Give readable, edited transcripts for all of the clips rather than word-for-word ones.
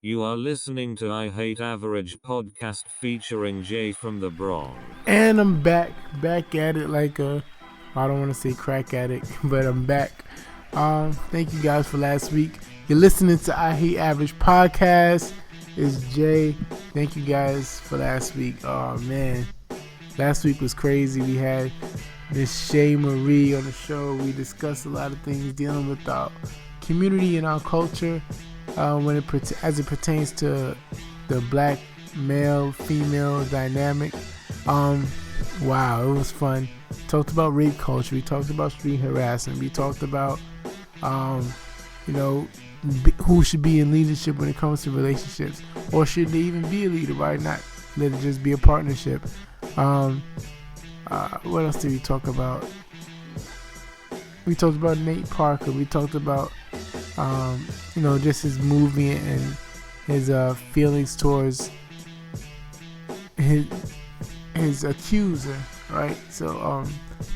You are listening to I Hate Average podcast featuring Jay from the Bronx. And I'm back at it like I don't want to say crack addict, but I'm back. Thank you guys for last week. You're listening to I Hate Average podcast. It's Jay. Thank you guys for last week. Oh man, last week was crazy. We had Miss Shay Marie on the show. We discussed a lot of things dealing with our community and our culture as it pertains to the black male female dynamic. Um, wow, it was fun. Talked about rape culture. We talked about street harassment. We talked about um, you know who should be in leadership when it comes to relationships, or should they even be a leader? Why not let it just be a partnership? Um, what else did we talk about? We talked about Nate Parker. We talked about just his movie and his feelings towards his accuser, right? So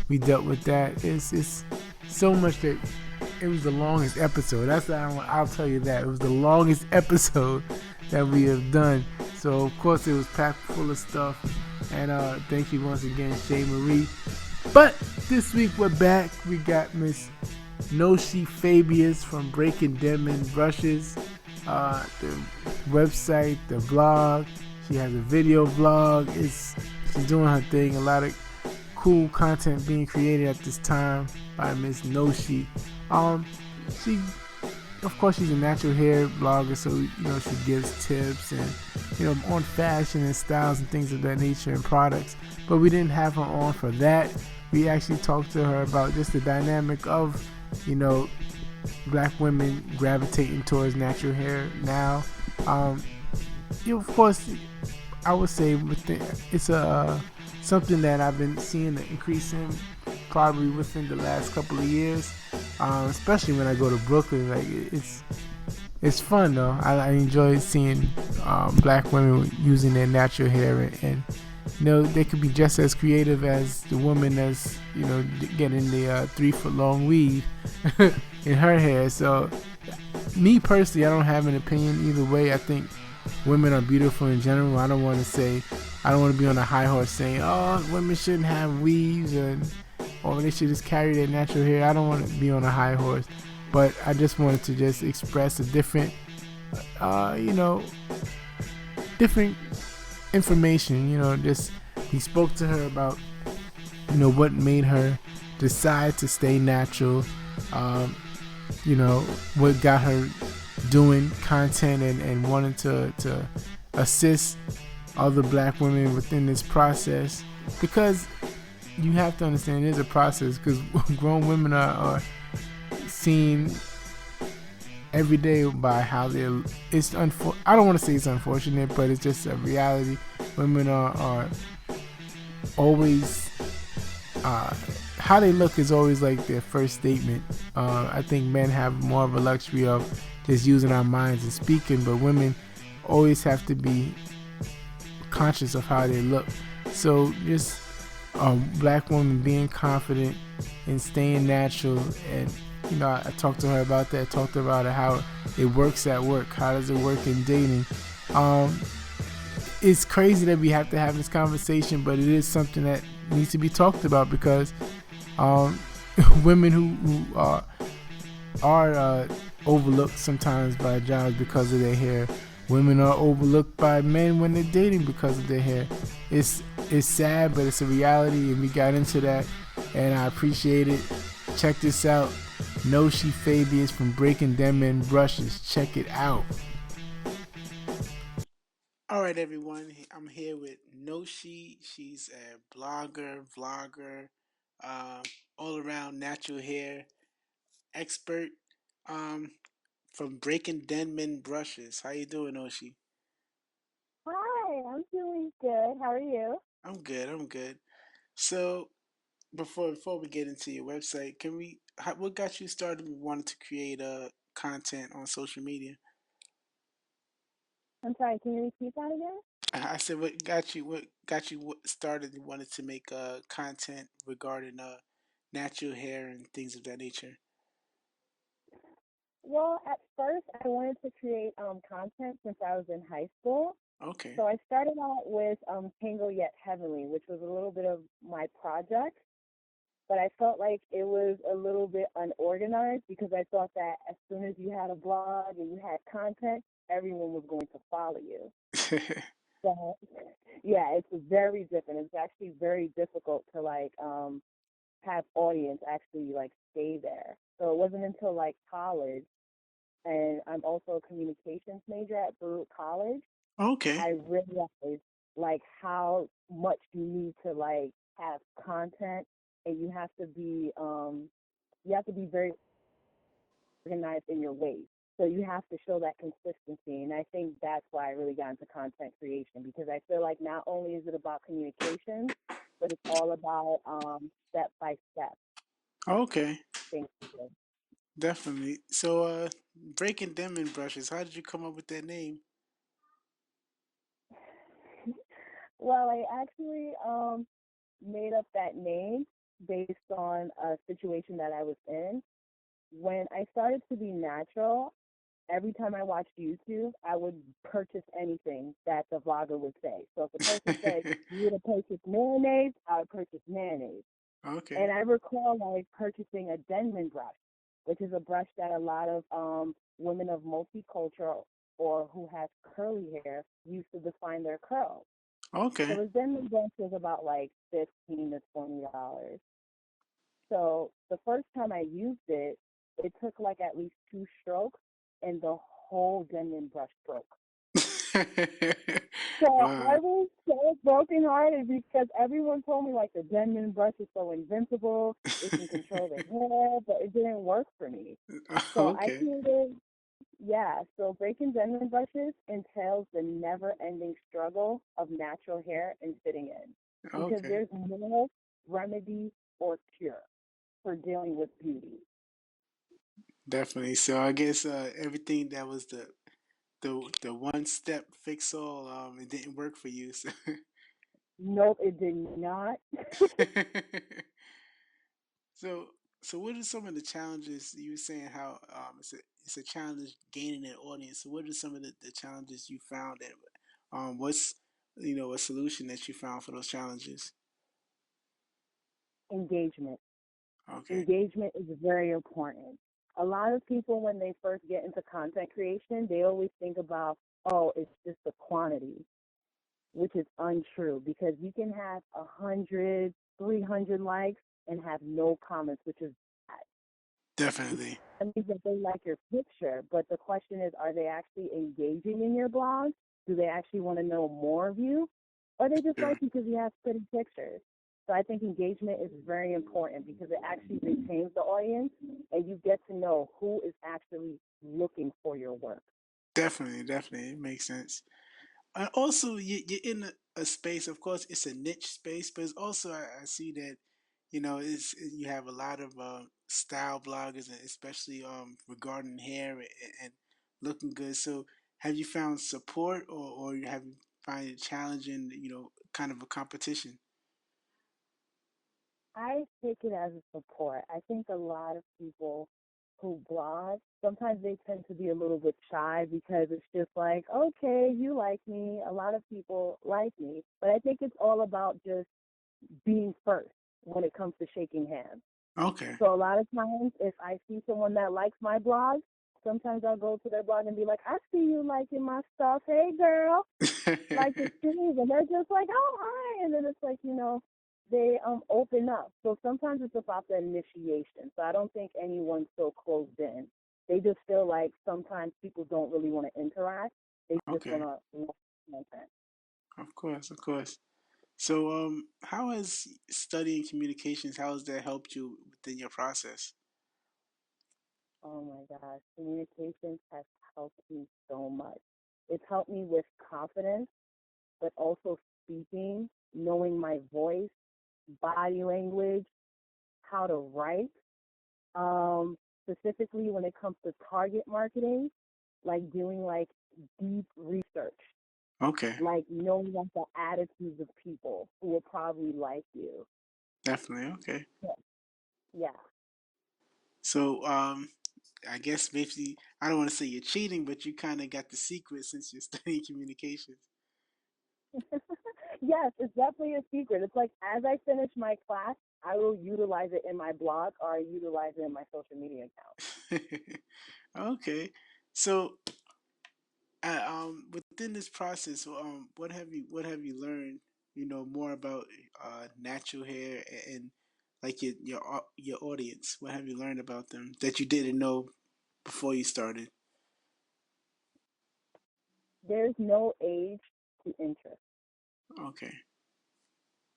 we dealt with that. It's so much that it was the longest episode. I'll tell you that it was the longest episode that we have done. So of course it was packed full of stuff. And thank you once again, Shay Marie. But this week we're back. We got Miss Noushky Fabius from Breaking Denman Brushes, the website, the blog. She has a video blog. She's doing her thing. A lot of cool content being created at this time by Miss Noushky. She, of course, she's a natural hair blogger, so she gives tips and on fashion and styles and things of that nature and products. But we didn't have her on for that. We actually talked to her about just the dynamic of black women gravitating towards natural hair now. Of course, I would say it's something that I've been seeing an increase in probably within the last couple of years, especially when I go to Brooklyn. Like it's fun though. I enjoy seeing black women using their natural hair, and they could be just as creative as the woman that's getting the 3-foot long weave in her hair. So me personally, I don't have an opinion either way. I think women are beautiful in general. I don't want to be on a high horse saying, oh, women shouldn't have weaves or they should just carry their natural hair. I don't want to be on a high horse, but I just wanted to just express a different different information. Just we spoke to her about what made her decide to stay natural, what got her doing content and wanting to assist other black women within this process, because you have to understand it is a process, because grown women are seen every day by how they're. I don't want to say it's unfortunate, but it's just a reality. Women are always how they look is always like their first statement. I think men have more of a luxury of just using our minds and speaking, but women always have to be conscious of how they look. So just a black woman being confident and staying natural, and I talked to her about that. I talked about how it works at work. How does it work in dating? It's crazy that we have to have this conversation, but it is something that needs to be talked about, because women who are overlooked sometimes by jobs because of their hair. Women are overlooked by men when they're dating because of their hair. It's sad, but it's a reality, and we got into that, and I appreciate it. Check this out. Noushky Fabius from Breaking Denman Brushes. Check it out. All right, everyone. I'm here with Noushky. She's a blogger, vlogger, uh, all-around natural hair expert um, from Breaking Denman Brushes. How you doing, Noushky? Hi, I'm doing good. How are you? I'm good. I'm good. So before we get into your website, what got you started wanting to create content on social media? I'm sorry, can you repeat that again? I said, what got you started and wanted to make content regarding natural hair and things of that nature? Well, at first, I wanted to create content since I was in high school. Okay. So I started out with Tango Yet Heavenly, which was a little bit of my project, but I felt like it was a little bit unorganized because I thought that as soon as you had a blog and you had content, everyone was going to follow you. So yeah, it's very different. It's actually very difficult to like have audience actually like stay there. So it wasn't until like college, and I'm also a communications major at Baruch College. Okay. I realized like how much you need to like have content, and you have to be very organized in your ways. So you have to show that consistency, and I think that's why I really got into content creation, because I feel like not only is it about communication, but it's all about step by step Okay. things. Definitely. So, Breaking Denman Brushes, how did you come up with that name? Well, I actually made up that name based on a situation that I was in. When I started to be natural, every time I watched YouTube, I would purchase anything that the vlogger would say. So if the person said you would purchase mayonnaise, I would purchase mayonnaise. Okay. And I recall like purchasing a Denman brush, which is a brush that a lot of women of multicultural or who has curly hair use to define their curls. So Okay. the Denman brush was about like $15 to $20. So the first time I used it, it took like at least two strokes, and the whole Denman brush broke. So Wow. I was so brokenhearted because everyone told me like the Denman brush is so invincible, it can control the hair, but it didn't work for me. So I Okay. created, yeah, so breaking Denman brushes entails the never ending struggle of natural hair and fitting in, because Okay. there's no remedy or cure for dealing with beauty. Definitely. So I guess everything that was the one step fix all, it didn't work for you. So Nope, it did not. so so what are some of the challenges you were saying how it's a challenge gaining an audience. So what are some of the challenges you found that what's a solution that you found for those challenges? Engagement. Okay. Engagement is very important. A lot of people, when they first get into content creation, they always think about, oh, it's just the quantity, which is untrue, because you can have 100, 300 likes and have no comments, which is bad. Definitely. That means that they like your picture, but the question is, are they actually engaging in your blog? Do they actually want to know more of you? Or they just Sure. like you because you have pretty pictures? So I think engagement is very important because it actually retains the audience, and you get to know who is actually looking for your work. Definitely, definitely. It makes sense. And also, you're in a space. Of course, it's a niche space, but it's also I see that it's you have a lot of style bloggers, and especially regarding hair and looking good. So, have you found support, or have you find it challenging? Kind of a competition. I take it as a support. I think a lot of people who blog, sometimes they tend to be a little bit shy because it's just like, okay, you like me. A lot of people like me. But I think it's all about just being first when it comes to shaking hands. Okay. So a lot of times, if I see someone that likes my blog, sometimes I'll go to their blog and be like, I see you liking my stuff. Hey, girl, like the shoes, and they're just like, oh hi, and then it's like, they open up. So sometimes it's about the initiation. So I don't think anyone's so closed in. They just feel like sometimes people don't really want to interact. They just want Okay. to look content. Of course, of course. So, how has studying communications, how has that helped you within your process? Oh my gosh, communications has helped me so much. It's helped me with confidence, but also speaking, knowing my voice, body language, how to write. Specifically when it comes to target marketing, like doing like deep research, Okay, like knowing like the attitudes of people who will probably like you. definitely. Okay. Yeah. Yeah. So, I guess maybe I don't want to say you're cheating, but you kind of got the secret since you're studying communications. Yes, it's definitely a secret. It's like as I finish my class, I will utilize it in my blog or I utilize it in my social media account. Okay, so within this process, what have you learned? You know more about natural hair and like your audience. What have you learned about them that you didn't know before you started? There's no age to interest. Okay.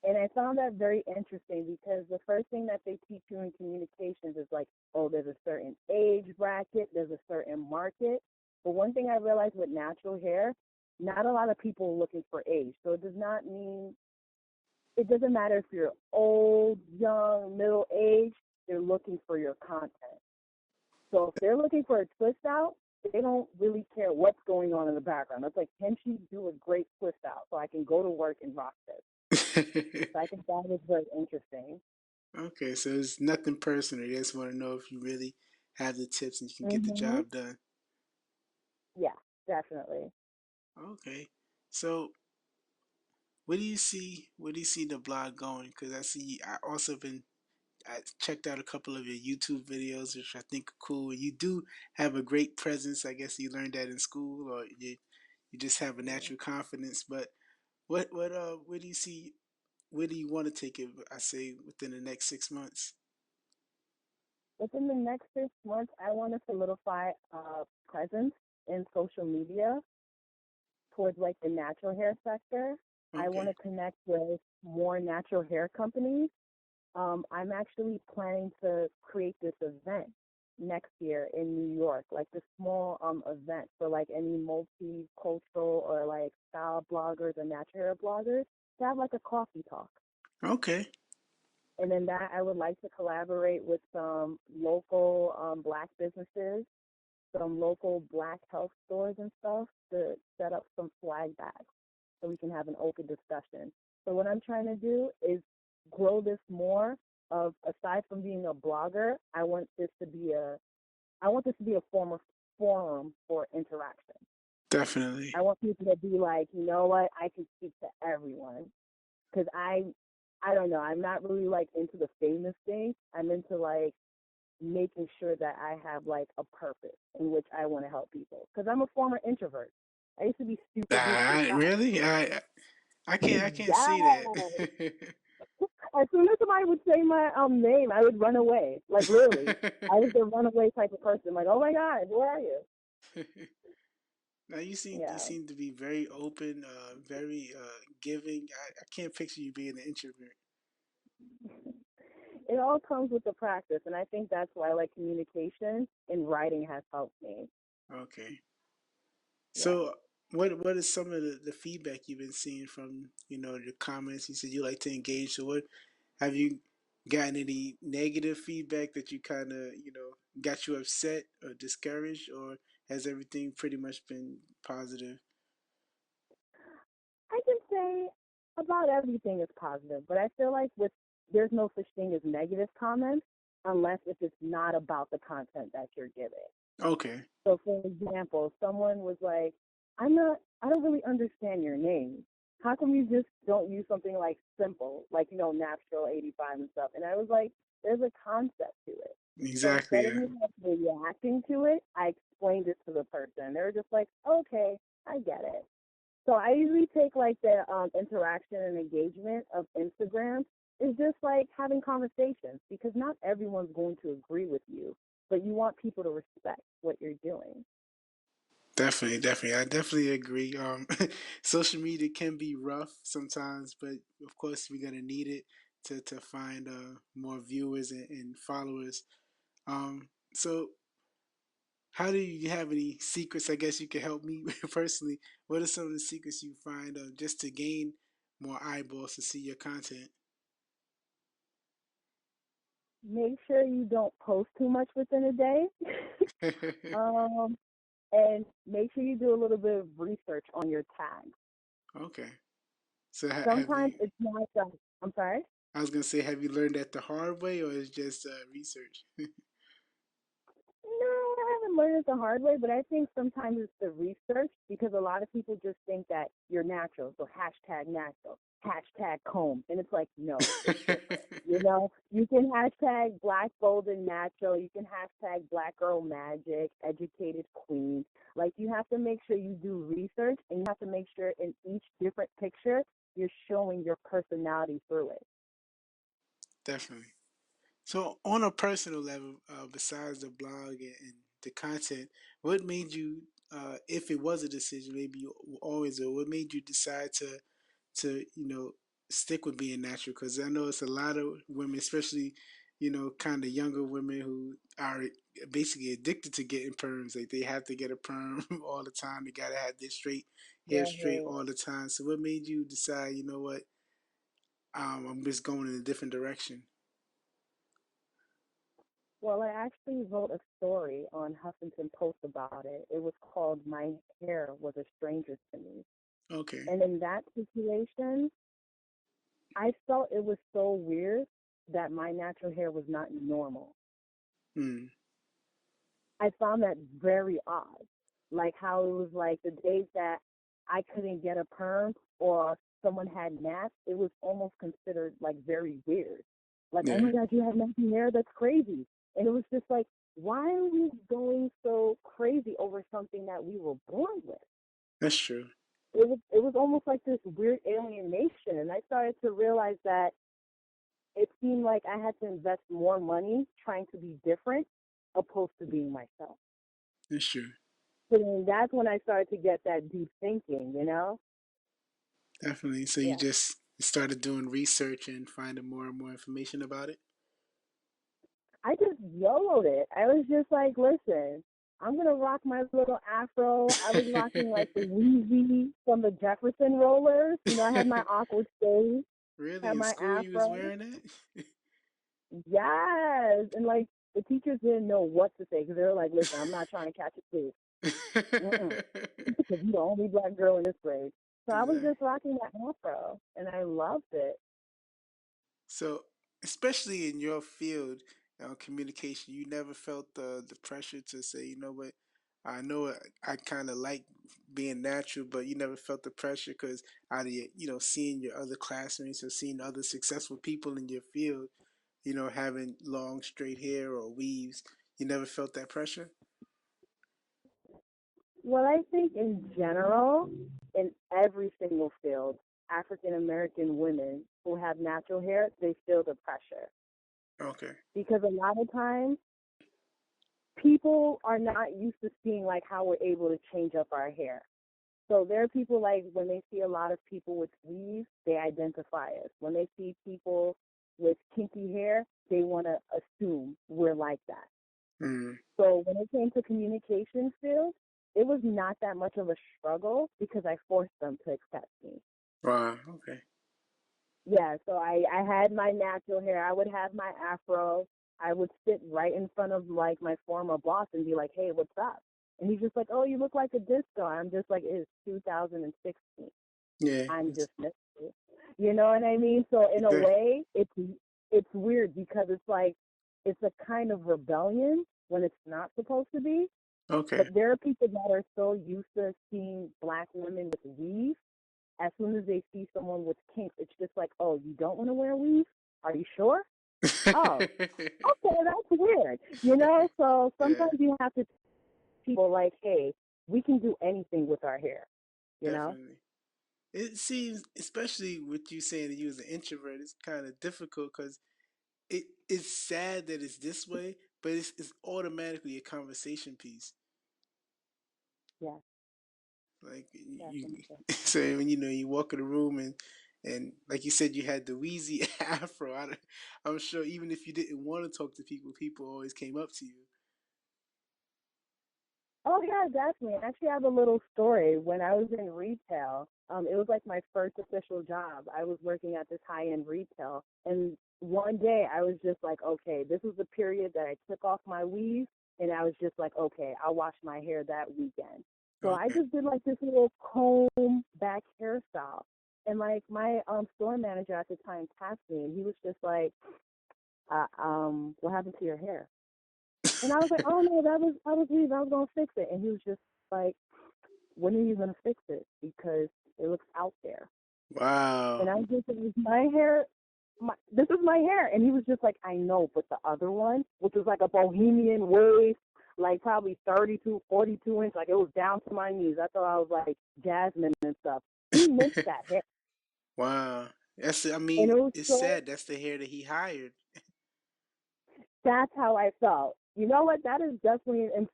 And I found that very interesting because the first thing that they teach you in communications is like, oh, there's a certain age bracket, there's a certain market. But one thing I realized with natural hair, not a lot of people are looking for age. So it does not mean, it doesn't matter if you're old, young, middle age, they're looking for your content. So if they're looking for a twist out, they don't really care what's going on in the background. It's like, can she do a great twist out so I can go to work and rock this? So I think that was very interesting. Okay, so it's nothing personal. You just want to know if you really have the tips and you can get the Mhm. job done. Yeah, definitely. Okay, so where do you see the blog going? Because I also been I checked out a couple of your YouTube videos, which I think are cool. You do have a great presence. I guess you learned that in school, or you just have a Yeah. natural confidence. But where do you see where do you want to take it? I say within the next 6 months. Within the next 6 months, I want to solidify a presence in social media towards like the natural hair sector. I want Okay, to connect with more natural hair companies. I'm actually planning to create this event next year in New York, like this small event for like any multicultural or like style bloggers and natural hair bloggers to have like a coffee talk. okay, And then that I would like to collaborate with some local black businesses, some local black health stores and stuff to set up some swag bags so we can have an open discussion. So what I'm trying to do is grow this more of aside from being a blogger, I want this to be a forum for interaction. definitely. I want people to be like, you know what, I can speak to everyone because I don't know, I'm not really like into the famous thing. I'm into like making sure that I have like a purpose in which I want to help people because I'm a former introvert. I used to be super duper I shy. really I can't see Yes. that. As soon as somebody would say my name, I would run away. Like literally, I was the runaway type of person. Like, oh my god, where are you? Now you Yeah. seem to be very open, very giving. I can't picture you being an introvert. It all comes with the practice, and I think that's why like communication and writing has helped me. Okay. Yeah. So what is some of the feedback you've been seeing from, the comments? You said you like to engage. So what have you gotten any negative feedback that you kind of, got you upset or discouraged, or has everything pretty much been positive? I can say about everything is positive, but I feel like with there's no such thing as negative comments unless if it's not about the content that you're giving. Okay. So for example, someone was like, I don't really understand your name. How come you just don't use something like simple, like, natural 85 and stuff? And I was like, there's a concept to it. So Exactly. instead of Yeah. me like reacting to it, I explained it to the person. They were just like, okay, I get it. So I usually take like the interaction and engagement of Instagram is just like having conversations because not everyone's going to agree with you, but you want people to respect what you're doing. Definitely, definitely. I definitely agree. Social media can be rough sometimes, but of course we're gonna need it to find more viewers and followers. So how do you have any secrets? I guess you can help me personally. What are some of the secrets you find just to gain more eyeballs to see your content? Make sure you don't post too much within a day. um, and make sure you do a little bit of research on your tags. Okay. So have Sometimes you? it's not just, I'm sorry? I was gonna say, have you learned that the hard way, or is just research? I haven't learned it the hard way, but I think sometimes it's the research because a lot of people just think that you're natural. So hashtag natural, hashtag comb. And it's like, no, it's different. You know, you can hashtag black golden natural. You can hashtag black girl magic, educated queen. Like you have to make sure you do research and you have to make sure in each different picture, you're showing your personality through it. Definitely. So, on a personal level, besides the blog and the content, what made you, if it was a decision, maybe you always, or what made you decide to stick with being natural? Because I know it's a lot of women, especially kind of younger women who are basically addicted to getting perms. Like they have to get a perm all the time. They gotta have their straight hair straight Right. all the time. So, what made you decide? You know what? I'm just going in a different direction. Well, I actually wrote a story on Huffington Post about it. It was called My Hair Was a Stranger to Me. Okay. And in that situation, I felt it was so weird that my natural hair was not normal. Hmm. I found that very odd. Like how it was like the days that I couldn't get a perm or someone had naps, it was almost considered like very weird. Like, oh Yeah, my God, you have nappy hair? That's crazy. And it was just like, why are we going so crazy over something that we were born with? that's true. It was almost like this weird alienation. And I started to realize that it seemed like I had to invest more money trying to be different opposed to being myself. That's true. So then that's when I started to get that deep thinking, you know? Definitely. So you Yeah. just started doing research and finding more and more information about it? I just YOLO'd it. I was just like, listen, I'm gonna rock my little afro. I was rocking like the Weezy from the Jefferson Rollers. You know, I had my awkward stage, Really? had In my school you was afro. wearing that? Yes, and like the teachers didn't know what to say because they were like, listen, I'm not trying to catch a case. Mm-mm. Because you're the only black girl in this grade. So I was Exactly. just rocking that afro, and I loved it. So, especially in your field, communication, you never felt the pressure to say, you know what, I know I kind of like being natural, but you never felt the pressure because out of your, seeing your other classmates or seeing other successful people in your field, having long straight hair or weaves, you never felt that pressure? Well, I think in general, in every single field, African American women who have natural hair, they feel the pressure Okay. because a lot of times people are not used to seeing like how we're able to change up our hair. So there are people like when they see a lot of people with weaves, they identify us. When they see people with kinky hair, they want to assume we're like that. Mm. So when it came to communication skills, it was not that much of a struggle because I forced them to accept me. Wow. Okay. Yeah, so I had my natural hair. I would have my afro. I would sit right in front of like my former boss and be like, "Hey, what's up?" And he's just like, "Oh, you look like a disco." I'm just like, "It's 2016. Yeah. I'm just missing." You know what I mean? So in a Exactly. way, it's weird because it's like it's a kind of rebellion when it's not supposed to be. Okay. But there are people that are so used to seeing black women with weave. As soon as they see someone with kinks, it's just like, oh, you don't want to wear weave? Are you sure? Oh, okay, that's weird. You know, so Yeah. sometimes you have to tell people like, hey, we can do anything with our hair. You know? Definitely. It seems, especially with you saying that you was an introvert, it's kind of difficult because it's sad that it's this way, but it's automatically a conversation piece. Yeah, Like you definitely. say when you walk in the room and like you said you had the wheezy afro. I'm sure even if you didn't want to talk to people, people always came up to you. Oh yeah, definitely. I actually have a little story. When I was in retail, it was like my first official job. I was working at this high-end retail, and one day I was just like, okay, this was the period that I took off my weave, and I was just like, okay, I'll wash my hair that weekend. So I Okay. just did like this little comb back hairstyle, and like my store manager at the time passed me, and he was just like, what happened to your hair? And I was like, oh no, I was leaving. I was gonna fix it. And he was just like, when are you gonna fix it? Because it looks out there. Wow. And I was just like, my hair, this is my hair. And he was just like, I know, but the other one, which was like a bohemian wave, like probably 32, 42 inch, like it was down to my knees. I thought I was like Jasmine and stuff. He missed that hair. Wow. I And mean, it was it's so, sad. That's the hair that he hired. that's how I felt. You know what? That is definitely an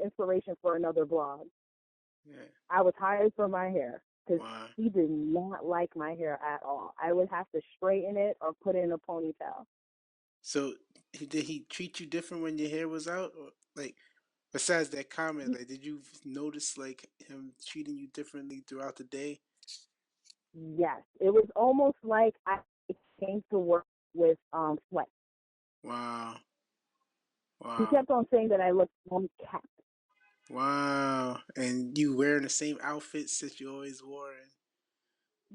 inspiration for another blog. Yeah. I was hired for my hair because Wow. he did not like my hair at all. I would have to straighten it or put it in a ponytail. So, did he treat you different when your hair was out? Or, like, besides that comment, like, did you notice, like, him treating you differently throughout the day? Yes, it was almost like I came to work with sweat. Wow. He Wow. kept on saying that I looked unkept. Wow. And you wearing the same outfits that you always wore.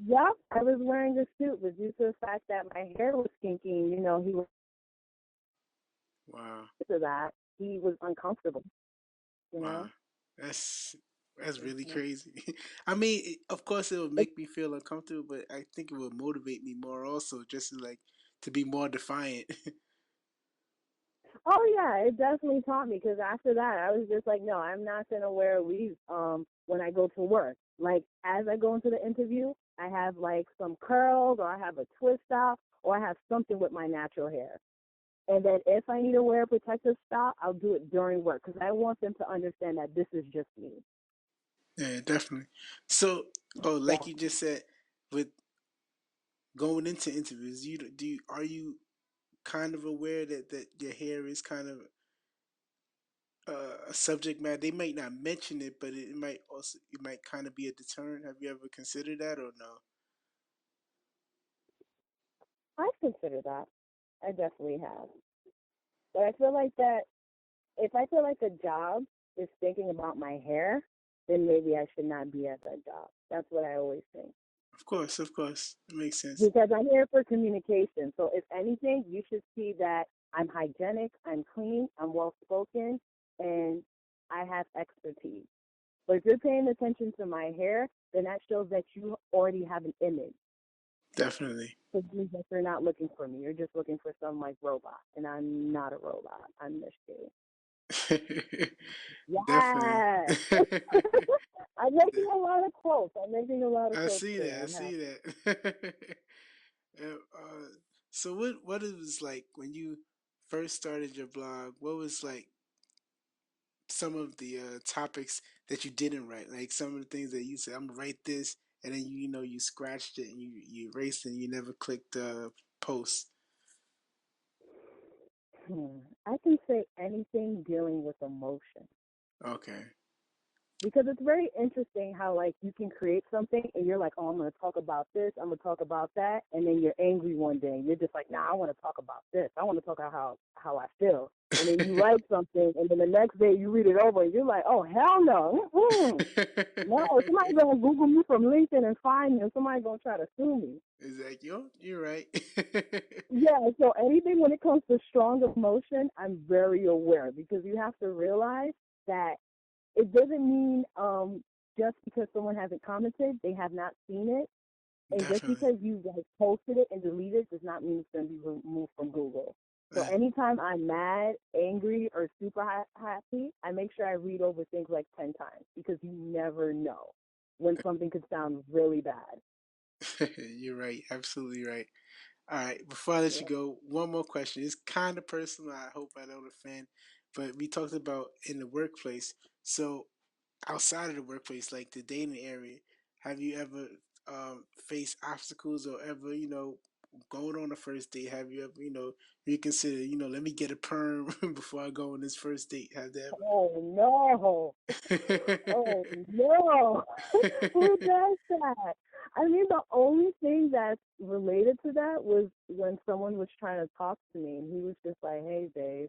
Yep, I was wearing a suit, but due to the fact that my hair was kinky, you know, he was Wow. to that. He was uncomfortable. You Wow. know. That's that's really crazy. I mean, of course, it would make me feel uncomfortable, but I think it would motivate me more also, just to, like, to be more defiant. Oh yeah, it definitely taught me because after that I was just like, no, I'm not gonna wear weaves when I go to work. Like as I go into the interview, I have like some curls or I have a twist out or I have something with my natural hair. And then if I need to wear a protective style, I'll do it during work because I want them to understand that this is just me. Yeah, definitely. So, oh, like you just said, with going into interviews, are you kind of aware that your hair is kind of a subject matter? They might not mention it, but it might kind of be a deterrent. Have you ever considered that or no? I consider that. I definitely have. But I feel like that if I feel like a job is thinking about my hair, then maybe I should not be at that job. That's what I always think. Of course, it makes sense. Because I'm here for communication. So if anything, you should see that I'm hygienic, I'm clean, I'm well spoken, and I have expertise. But if you're paying attention to my hair, then that shows that you already have an image. Definitely. It means that you're not looking for me. You're just looking for some like robot. And I'm not a robot. I'm Noushky. Definitely. Yes. I'm making a lot of quotes. I'm making a lot of I quotes see today. that. I I'm see happy. that. Yeah, so what it was like when you first started your blog? What was like some of the topics that you didn't write? Like some of the things that you said, I'm gonna write this, and then you scratched it and you erased it and you never clicked post. I can say anything dealing with emotion Okay. because it's very interesting how like you can create something and you're like, oh, I'm going to talk about this, I'm going to talk about that, and then you're angry one day and you're just like, nah, I want to talk about this, I want to talk about how I feel, and then you write something and then the next day you read it over and you're like, oh hell no, no, somebody's gonna Google me from LinkedIn and find me, and somebody's gonna try to sue me. It's like, yo, you're right. Yeah, so anything when it comes to strong emotion, I'm very aware because you have to realize that it doesn't mean just because someone hasn't commented, they have not seen it. And just Definitely. because you like posted it and deleted it does not mean it's going to be removed from Google. So anytime I'm mad, angry, or super happy, I make sure I read over things like 10 times because you never know when something could sound really bad. You're right. Absolutely right. All right, before I let you Yeah. go, one more question. It's kind of personal. I hope I don't offend, but we talked about in the workplace. So outside of the workplace, like the dating area, have you ever faced obstacles or ever, going on a first date? Have you ever, reconsider, let me get a perm before I go on this first date? Have they Oh no. Oh ever? no. Who does that? I mean, the only thing that's related to that was when someone was trying to talk to me and he was just like, hey, babe,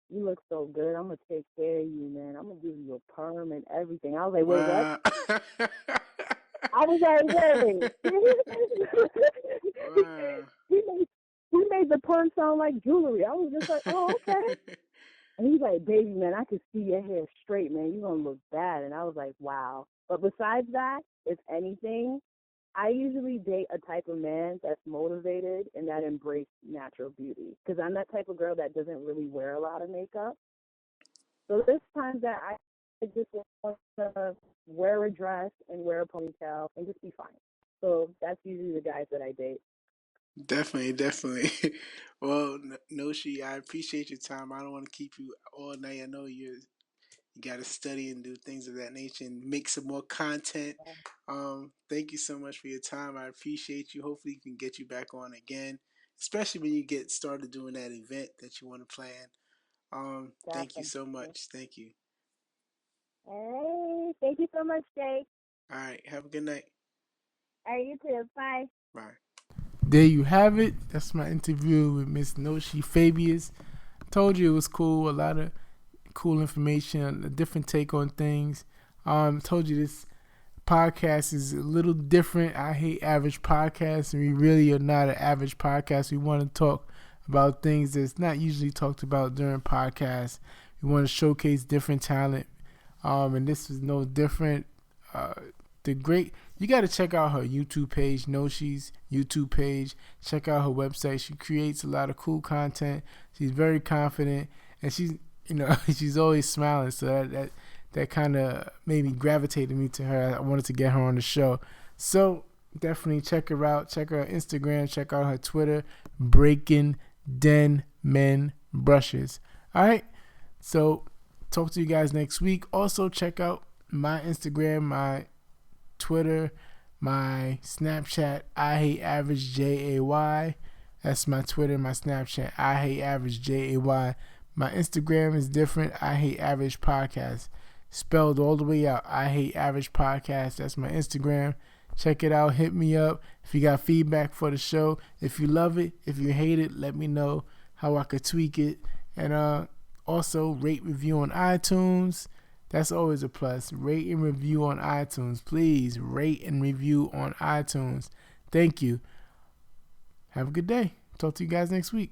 you look so good. I'm going to take care of you, man. I'm going to give you a perm and everything. I was like, wait, what? Wow. I was like, wait. Wow. he, made, he made the perm sound like jewelry. I was just like, oh, okay. And he's like, baby, man, I can see your hair straight, man. You're going to look bad. And I was like, wow. But besides that, if anything, I usually date a type of man that's motivated and that embrace natural beauty. Because I'm that type of girl that doesn't really wear a lot of makeup. So there's times that I just want to wear a dress and wear a ponytail and just be fine. So that's usually the guys that I date. Definitely, definitely. Well, Noshi, I appreciate your time. I don't want to keep you all night. I know you got to study and do things of that nature and make some more content. Thank you so much for your time. I appreciate you. Hopefully, we can get you back on again, especially when you get started doing that event that you want to plan. Thank you so Definitely. much. Thank you. Hey, thank you so much, Jake. All right. Have a good night. All right, you too. Bye. Bye. There you have it. That's my interview with Miss Noushky Fabius. Told you it was cool. A lot of cool information, a different take on things. Told you this podcast is a little different. I hate average podcasts, and we really are not an average podcast. We want to talk about things that's not usually talked about during podcasts. We want to showcase different talent, and this is no different. You got to check out her YouTube page, Noushy's YouTube page. Check out her website. She creates a lot of cool content. She's very confident, and she's she's always smiling. So that kind of maybe gravitated me to her. I wanted to get her on the show. So definitely check her out. Check her Instagram. Check out her Twitter. Breaking Denman Brushes. All right. So talk to you guys next week. Also check out my Instagram, my Twitter, my Snapchat. I hate average JAY. That's my Twitter, my Snapchat. I hate average JAY. My Instagram is different. I hate average podcast. Spelled all the way out. I hate average podcast. That's my Instagram. Check it out. Hit me up if you got feedback for the show. If you love it, if you hate it, let me know how I could tweak it. And also rate, review on iTunes. That's always a plus. Rate and review on iTunes. Please rate and review on iTunes. Thank you. Have a good day. Talk to you guys next week.